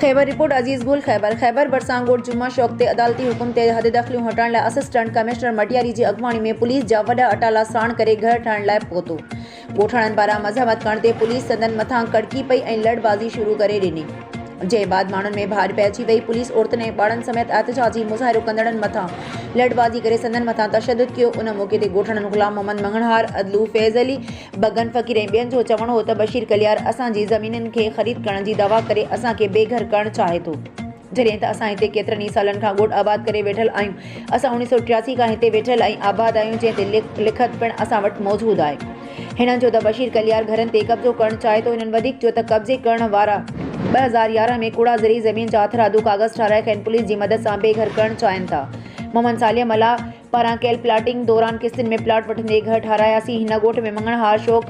Khyber report अजीज गुल खैबर बरसांगोट जुम्मा शौक़ ते अदालती हुकुम ते हद दख़लियूं हटाइण लाइ असिस्टेंट कमिश्नर मटियारी जी अॻुवाणी में पुलिस जा वॾा अटाला साण करे घर ठाहिण लाइ पहुतो। ॻोठाणनि पारां मज़ामत करण ते पुलिस संदन मथां कड़की पई ऐं लड़बाज़ी शुरू करे ॾिनी। जे बाद माण्हुनि में भार पइजी वई। पुलिस औरतुनि ऐं ॿारनि समेत एहतजाजी मुज़ाहिरो कंदड़नि मथां लड़बाज़ी करे संदन मथां तशद्दुद कयो। उन मौक़े ते ॻोठाणनि ग़ुलाम मोहम्मद मंगणहार, अदलू, फैज़ अली, बगन फ़कीर ऐं ॿियनि जो चवणो हो त बशीर कलियार असांजी ज़मीनुनि खे ख़रीद करण जी दवा करे असांखे बेघर करणु चाहे थो, जॾहिं त असां हिते केतिरनि ई सालनि खां ॻोठ आबाद करे वेठल आहियूं। असां 1983 खां हिते वेठल ऐं आबाद आहियूं, जंहिं ते लिखत पिणु असां वटि मौजूदु आहे। हिननि जो त बशीर कलियार घरनि ते कब्ज़ो करणु चाहे थो। हिननि वधीक चयो त कब्ज़े करण वारा 2011 में कूड़ा ज़रिए ज़मीन जा हथरादू कागज़ ठाराए खेनि पुलिस जी मदद सां बेघर करणु चाहिनि था। मोहम्मद सालिम अला पारां कयल प्लाटिंग दौरान किस्तुनि में प्लाट वठंदे घर ठारायासीं। हिन ॻोठ में मंगणहार, शौक़,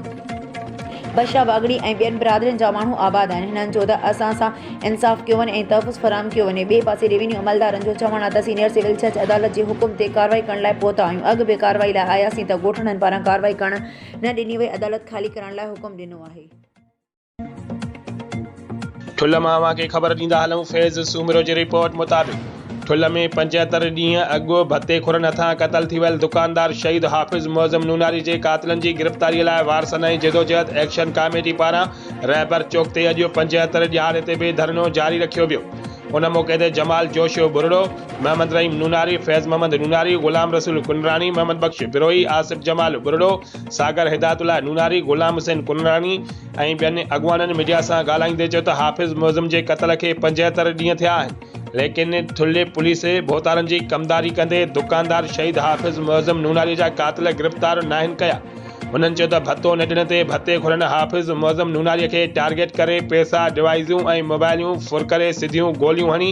बशा बागड़ी ऐं ॿियनि बिरादरियुनि जा माण्हू आबाद आहिनि। हिननि चयो त असां सां इंसाफ़ कयो वञे ऐं तहफ़ुज़ फराहम कयो वञे। ॿिए पासे रेवेन्यू अमलदारनि जो चवणु आहे त सीनियर सिविल जज अदालत जे हुकुम ते कार्रवाई करण लाइ पहुता आहियूं। अॻु बि कार्रवाई लाइ आयासीं त ॻोठाणनि पारां कार्रवाई करण न ॾिनी वई। अदालत ख़ाली करण लाइ हुकुम ॾिनो आहे। ठुल्ह मां खे ख़बर ॾींदा हलूं। फैज़ सूमरो जी रिपोर्ट मुताबिक़ ठुल्ह में 75 ॾींहं अॻु भत्ते खुरनि हथां क़तल थी वियल दुकानदार शहीद हाफ़िज़ मुअज़्ज़म नूनारी जे क़ातिलनि जी गिरफ़्तारीअ लाइ वारसनि ऐं जिदोजहद एक्शन कमेटी पारां रहबर चौक ते अॼु 75 ॾियारे ते बि धरनो जारी रखियो वियो। उन मौक़े ते जमाल जोशियो बुरड़ो, मोहम्मद रहीम नूनारी, फैज़ मोहम्मद नूनारी, ग़ुलाम रसूल कुनरानी, मोहम्मद बख्श बिरोही, आसिफ जमाल बुरड़ो, सागर हिदायतुल्लाह नूनारी, ग़ुलाम हुसैन कुनरानी ऐं ॿियनि अॻुवाननि मीडिया सां ॻाल्हाईंदे चयो त हाफ़िज़ मुअज़्ज़म जे क़तल खे 75 ॾींहं थिया आहिनि, लेकिन ठुल्हे पुलिस भोतारनि जी कमदारी कंदे दुकानदार शहीद हाफ़िज़ मुअज़्ज़म नूनारी जा क़ातिल गिरफ़्तार नाहिनि कया। उन्हनि चयो त भत्तो न ॾियण ते भत्ते खुरनि हाफ़िज़ मुअज़्ज़म नूनारीअ खे टारगेट करे पैसा, डिवाइसूं ऐं मोबाइलियूं फुरकरे सिधियूं गोलियूं हणी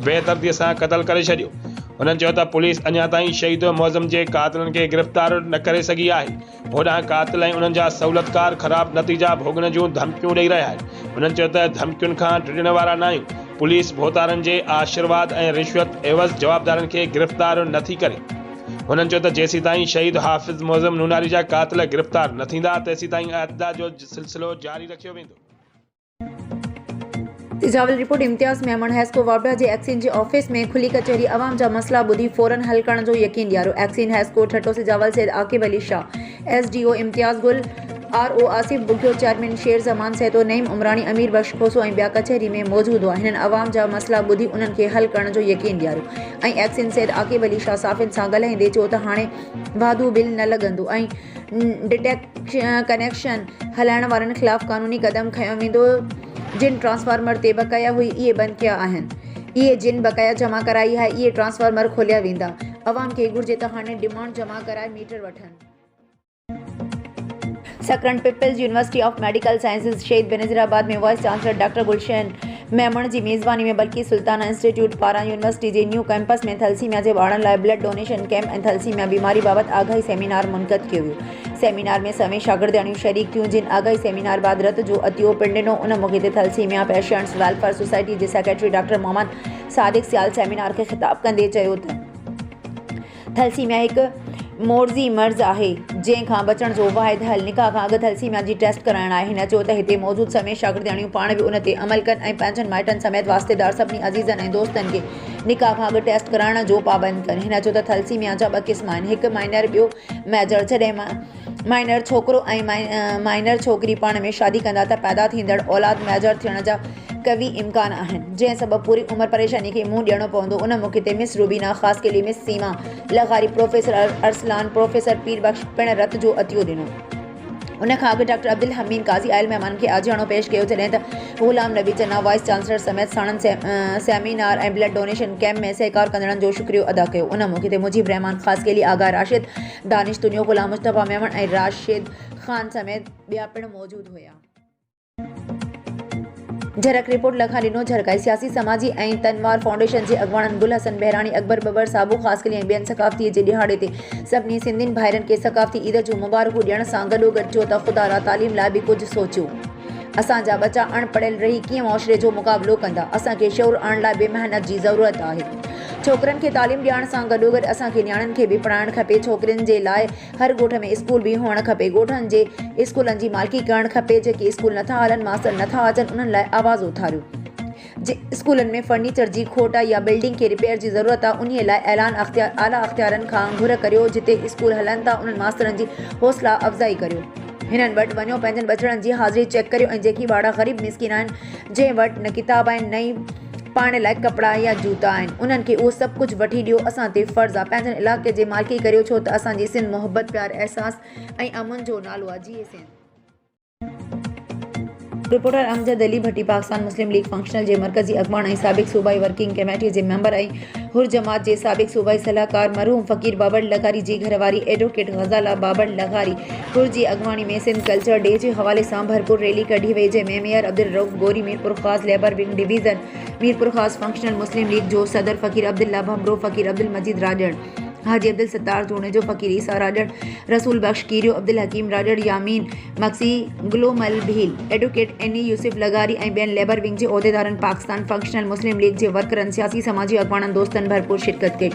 बेतरतीअ सां क़तल करे छॾियो। उन्हनि चयो त पुलिस अञा ताईं शहीद मुअज़्ज़म जे क़ातिलनि खे गिरफ़्तार न करे सघी आहे। होॾां क़ातिल ऐं उन्हनि जा सहूलियतकार ख़राब नतीजा भोगण जूं धमकियूं ॾेई रहिया आहिनि। उन्हनि चयो त धमकियुनि खां डिॼण वारा न आहियूं। पुलिस भोतारनि जे आशीर्वाद ऐं रिश्वत एवज़ जवाबदारनि खे गिरफ़्तार नथी करे। उन्हनि चयो त जेसीं ताईं शहीद हाफ़िज़ मुअज़्ज़म नूनारी जा क़ातिल गिरफ़्तार न थींदा तेसीं ताईं एहतजाज जो सिलसिलो जारी रखियो वेंदो। तिजावल रिपोर्ट इम्तियाज़ मेमन हैस्को वाबडा जे एक्सिन जे ऑफिस में खुली कचहरी अवाम जा मसला ॿुधी फौरन हल करण जो यकीन ॾियारो। एक्सिन हैस्को ठट्टो सिजावल सैद आकिब अली शाह, SDO इम्तियाज़ गुल, RO आसिफ बुग्यो, चेयरमैन शेर ज़मान सैतो, नईम उमरानी, अमीर बख्श खोसो ऐं ॿिया कचहरी में मौजूदु हुआ। हिननि अवाम जा मसला ॿुधी उन्हनि खे हल करण जो यकीन ॾियारो ऐं एक्सिन सैद आकिब अली शाह साफ़िन सां ॻाल्हाईंदे चयो त हाणे वाधू बिल न लॻंदो ऐं डिटेक्ट कनेक्शन हलाइण वारनि ख़िलाफ़ क़ानूनी क़दम खंयो वेंदो। जिन ट्रांसफार्मर ते बकाया हुई इहे बंदि कया आहिनि। इहे जिन बकाया जमा कराई आहे इहे ट्रांसफार्मर खोलिया वेंदा। अवाम खे घुर्जे त हाणे डिमांड जमा कराए मीटर वठनि। Sakrand peoples university of medical sciences Shaheed Benazirabad में vice chancellor doctor Gulshan Memon जी मेज़बानी में बल्कि सुल्ताना इंस्टीट्यूट पारां यूनिवर्सिटी जे न्यू कैंपस में थैलेसीमिया जे ॿारनि लाइ ब्लड डोनेशन कैंप ऐं थैलेसीमिया बीमारी बाबति आगाही सेमिनार मुनक़द कयो वियो। सेमिनार में समें शागिर्दियाणियूं शरीक थियूं। जिन आगाही सेमिनार बाद रत जो अतियो पिणु ॾिनो। उन मौक़े ते थैलेसीमिया पेशेंट्स वेलफेयर सोसाइटी जे सेक्रेटरी डॉक्टर मोहम्मद सादिक सियाल सेमिनार खे ख़िताब कंदे चयो त थैलेसीमिया हिकु मोर्ज़ी मर्ज़ आहे जंहिंखां बचण जो वाहिद हल निकाह खां अॻु थैलेसीमिया जी टेस्ट कराइण आहे। हिन चयो त हिते मौजूदु समें शागिर्दियाणियूं पाण बि उन ते अमल कनि ऐं पंहिंजनि माइटनि समेत वास्तेदार सभिनी अज़ीज़नि ऐं दोस्तनि खे निकाह खां अॻु टेस्ट कराइण जो पाबंद कनि। हिन चयो त थैलेसीमिया जा 2 क़िस्म आहिनि, हिकु माइनर ॿियो मेजर। जॾहिं माइनर छोकिरो ऐं माइनर छोकिरी पाण में शादी कंदा त पैदा थींदड़ औलाद मेजर थियण जा कवी इम्कान आहिनि, जंहिं सबबु पूरी उमिरि परेशानी खे मुंहुं ॾियणो पवंदो। उन मौक़े ते मिस रुबीना ख़ासि के लिए मिस सीमा लग़ारी, प्रोफेसर अरसलान, प्रोफेसर पीर बख्श पिणु रत जो अतियो ॾिनो। उन खां अॻु डॉक्टर अब्दुल हमीद काज़ी आयल महिमान खे आजियाणो पेश कयो, जॾहिं त ग़ुलाम नबी चन्ना वाइस चांसलर समेत साणनि सेमिनार ऐं ब्लड डोनेशन कैंप में सहकार कंदड़नि जो शुक्रियो अदा कयो। उन मौक़े ते मुजीब रहमान ख़ासि के लिए आगाह राशिद, दानिश तुनियो, ग़ुलाम मुस्तफ़ा मेमण ऐं राशिद ख़ान समेत ॿिया पिणु मौजूदु हुया। झरक रिपोर्ट लखा ॾिनो झरकाई सियासी समाजी ऐं तनवार फाउंडेशन जे अॻुवाणनि गुल हसन बहिराणी, अकबर बबर साबू ख़ासि करे ऐं ॿियनि सक़ाफ़ती जे ॾिहाड़े ते सभिनी सिंधियुनि भाइरनि खे सक़ाफ़ती ईद जूं मुबारकूं ॾियण सां गॾोगॾु चयो त ख़ुदा रा तालीम लाइ बि कुझु सोचियो। असांजा बचा अणपढ़ियल रही कीअं मुआशरे जो मुक़ाबिलो कंदा। असांखे शौर आणण लाइ बेमहिनत जी ज़रूरत आहे। छोकिरनि खे तालीम ॾियण सां गॾोगॾु असांखे नियाणियुनि खे बि पढ़ाइणु खपे। छोकिरियुनि जे लाइ हर ॻोठ में स्कूल बि हुअणु खपे। ॻोठनि जे स्कूलनि जी मालिकी करणु खपे। जेके स्कूल नथा हलनि, मास्तर नथा अचनि, उन्हनि लाइ आवाज़ उथारियो। स्कूलनि में फर्नीचर जी खोट या बिल्डिंग के रिपेयर जी ज़रूरत आहे उन्हीअ लाइ ऐलान आला अख़्तियारनि खां घुर करियो जिते स्कूल हलनि था उन्हनि मास्तरनि जी हौसला अफ़ज़ाई करियो। हिननि वटि वञो, पंहिंजनि बचड़नि जी हाज़िरी चेक करियो ऐं जेकी ॿार ग़रीब मिसकिन आहिनि जंहिं वटि न किताब आहिनि न पाइण लाइ कपिड़ा या जूता आहिनि उन्हनि खे उहो सभु कुझु वठी ॾियो। असां ते फ़र्ज़ु आहे पंहिंजनि इलाइक़े जे मालिकी करियो छो त असांजी सिंध मोहबत प्यार एहसास ऐं अमन जो नालो आहे। जी सिंध। रिपोर्टर अमजद अली भट्टी पाकिस्तान मुस्लिम लीग फंक्शनल जे मरकज़ी अॻवान ऐं साबिक़ सूबाई वर्किंग कमेटी जे मेंबर ऐं हुर जमात जे साबिक़ सूबाई सलाहकार मरहूम फ़कीर बाबर लगारी जी घरवारी एडवोकेट ग़ज़ाला बाबर लगारी हुर जी अॻवानी में सिंध कल्चर डे जे हवाले सां भरपूर रैली कढी वई जंहिंमें मेयर अब्दुल रऊफ़ गोरी मीरपुर ख़ास लेबर विंग डिवीज़न मीरपुर ख़ास फंक्शनल मुस्लिम लीग जो सदर फ़कीर अब्दुल्ला भमरो फ़कीर अब्दुल मजीद राजड़ हाजी अब्दुल सत्तार जोड़े जो फ़कीर ईसा राजड़ रसूल बख्श कीरियो अब्दुल हकीम राजड़ यामीन मक्सी ग्लोमल भील एडवोकेट एनी यूसुफ लगारी ऐं ॿियनि लेबर विंग जे उहिदेदारनि पाकिस्तान फंक्शनल मुस्लिम लीग जे वर्करनि सियासी समाजी अॻवाननि दोस्तनि भरपूर शिरकत कई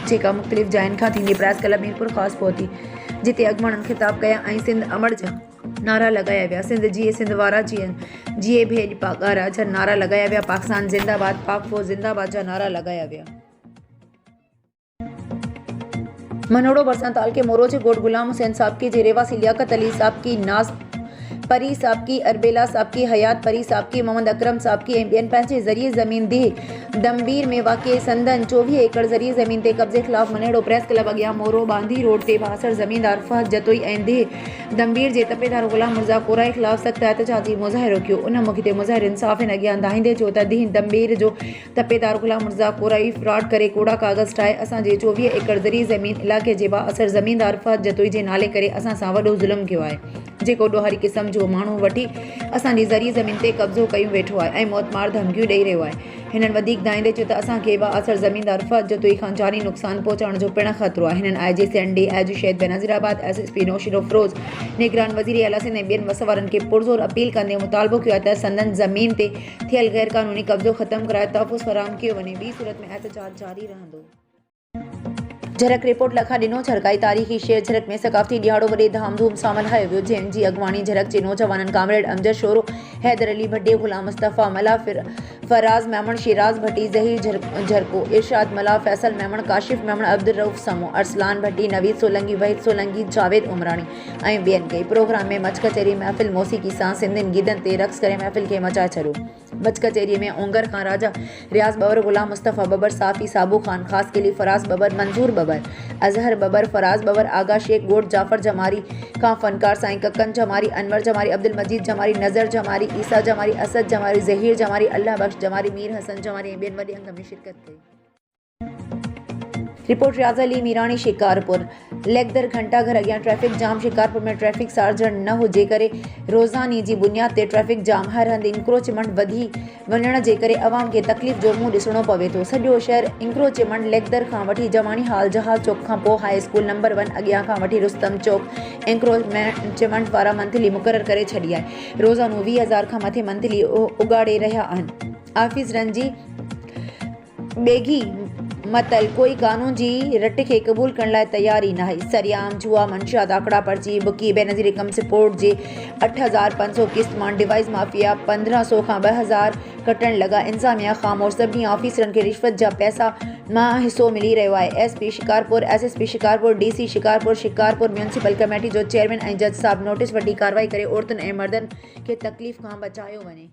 जेका मुख़्तलिफ़ जायुनि खां थींदी प्रेस क्लब मीरपुर ख़ासि पहुती जिते अॻवाननि ख़िताब कया ऐं सिंध अमड़ जा नारा लॻाया विया। सिंध जीए सिंध वारा जीअनि जीए भेॼ पागारा जा नारा लॻाया विया। पाकिस्तान ज़िंदाबाद पाक फ़ौज ज़िंदाबाद जा नारा लॻाया विया। मनोड़ो बरसांताल के मोरो जे गोट गुलाम हुसैन साहब की जे रेवासी लियाकत अली साहब की नाज परी साहब की अरबेला साहब की हयात परी साहब की मोहम्मद अकरम साहब की ऐं ॿियनि पंहिंजे ज़रिए ज़मीन दीह दमबीर में वाक़िए संदन 24 एकड़ ज़रिए ज़मीन ते कब्ज़े ख़िलाफ़ मनेड़ो प्रेस क्लब अॻियां मोरो बांधी रोड ते बासर ज़मीनदार फहद जतोई ऐं दीह दमबीर जे तपेदार ग़ुलाम मिर्ज़ा कोराई ख़िलाफ़ सख़्त एहतजाजी मुज़ाहिरो कयो। उन मौक़े ते मुज़ाहिर इंसाफ़ अॻियां धाईंदे चयो त दीह दमबीर जो तपेदार ग़ुलाम मिर्ज़ा कोराई फ्रॉड करे कूड़ा कागज़ ठाहे असांजे 24 एकड़ ज़रिए ज़मीन इलाइक़े जे बाअसर ज़मीनदार फहद जतोई जे नाले करे असां सां वॾो ज़ुल्म कयो आहे जेको ॾोहारी क़िस्म जो माण्हू वठी असांजी ज़रिए ज़मीन ते कब्ज़ो कयूं वेठो आहे ऐं मौतमार धमकियूं ॾेई रहियो आहे। हिननि वधीक धाईंदे चयो त असांखे बाअसर ज़मीनदार फहद जतोई खां जानी नुक़सान पहुचाइण जो पिण ख़तरो आहे। हिननि IJCND एज शहीद बेनज़ीराबाद SSP नौशीर अफरोज़ निगरान वज़ीर आला सिंध ऐं ॿियनि वसवारनि खे पुरज़ोर अपील कंदे मुतालबो कयो आहे त संदन ज़मीन ते थियल गैर क़ानूनी कब्ज़ो ख़तमु कराए तहफ़ुज़ फ़राहम कयो वञे। ॿी सूरत में एहतजाज जारी रहंदो। झरक रिपोर्ट लखा ॾिनो झरकाई तारीख़ी शेर झरक में सकाफ़ती ॾियारो वॾे धामधूम सां मल्हायो वियो जंहिं जी अॻवानी झरक जे नौजवाननि कामरेड अमजद शोरो हैदर अली भड्डे ग़ुलाम मुस्तफ़ा मला फराज़ मेमण शिराज भट्टी ज़हीर झरको इरशाद मला फैसल मेमण काशिफ मेमण अब्दुल रऊफ़ समो अरसलान भट्टी नवीद सोलंगी वहीद सोलंगी जावेद उमरानी ऐं ॿियनि कई। प्रोग्राम में मच कचहरी महफ़िल मौसीक़ी सां सिंधियुनि गीतनि ते रक़्स करे महफ़िल खे मचाए छॾियो। मच कचहरीअ में ओंगर खां राजा रियाज़ बबर ग़ुलाम मुस्तफ़ा बबर साफ़ी साबू ख़ान ख़ासि किली फराज़ बबर मंज़ूर बबर अज़हर बबर फराज़ बबर आगा शेख गोट जाफ़र जमारी खां फ़नकार साईं कक्कन जमारी अनवर जमारी अब्दुल मजीद जमारी नज़र जमारी ईसा जमारी असद जमारी ज़हीर जमारी अल्लाह बख्श जमारी मीर हसन जमारी ऐं ॿियनि वॾे अंग में शिरकत कई। रिपोर्ट रियाज़ अली मीरानी शिकारपुर लेगदर घंटाघर अॻियां ट्रैफिक जाम शिकारपुर में ट्रैफिक सार्जन न हुजे करे रोज़ानी जी बुनियाद ते ट्रैफिक जाम हर हंधि इंक्रोचमेंट वधी वञण जे करे अवाम खे तकलीफ़ जो मुंहुं ॾिसणो पवे थो। सॼो शहर इंक्रोचमेंट लेगदर खां वठी जमानी हाल जहाज चौक खां पोइ हाई स्कूल नंबर 1 अॻियां खां वठी रुस्तम चौक इंक्रोचमेंट वारा मंथली मुक़ररु करे छॾी आहे। रोज़ानो 20,000 खां मथे मंथली उगाड़े रहिया आहिनि। ऑफिसरनि जी बेघी मतल कोई कानून जी रट खे क़बूल करण लाइ तयारी न आहे। सरियाम जुआ मंशियात आकड़ा पर्ची बुकी बेनज़ीर कम सपोर्ट जे 8,500 क़िस्त मां डिवाइस माफ़िया 1,500 खां 2,000 कटण लॻा। इंतज़ामिया ख़ामोश सभिनी ऑफिसरनि खे रिश्वत जा पैसा मां हिसो मिली रहियो आहे। SP Shikarpur SSP Shikarpur DC Shikarpur municipal committee जो चेयरमैन ऐं जज साहब नोटिस वठी कार्रवाई करे औरतुनि ऐं मर्दनि खे तकलीफ़ खां बचायो वञे।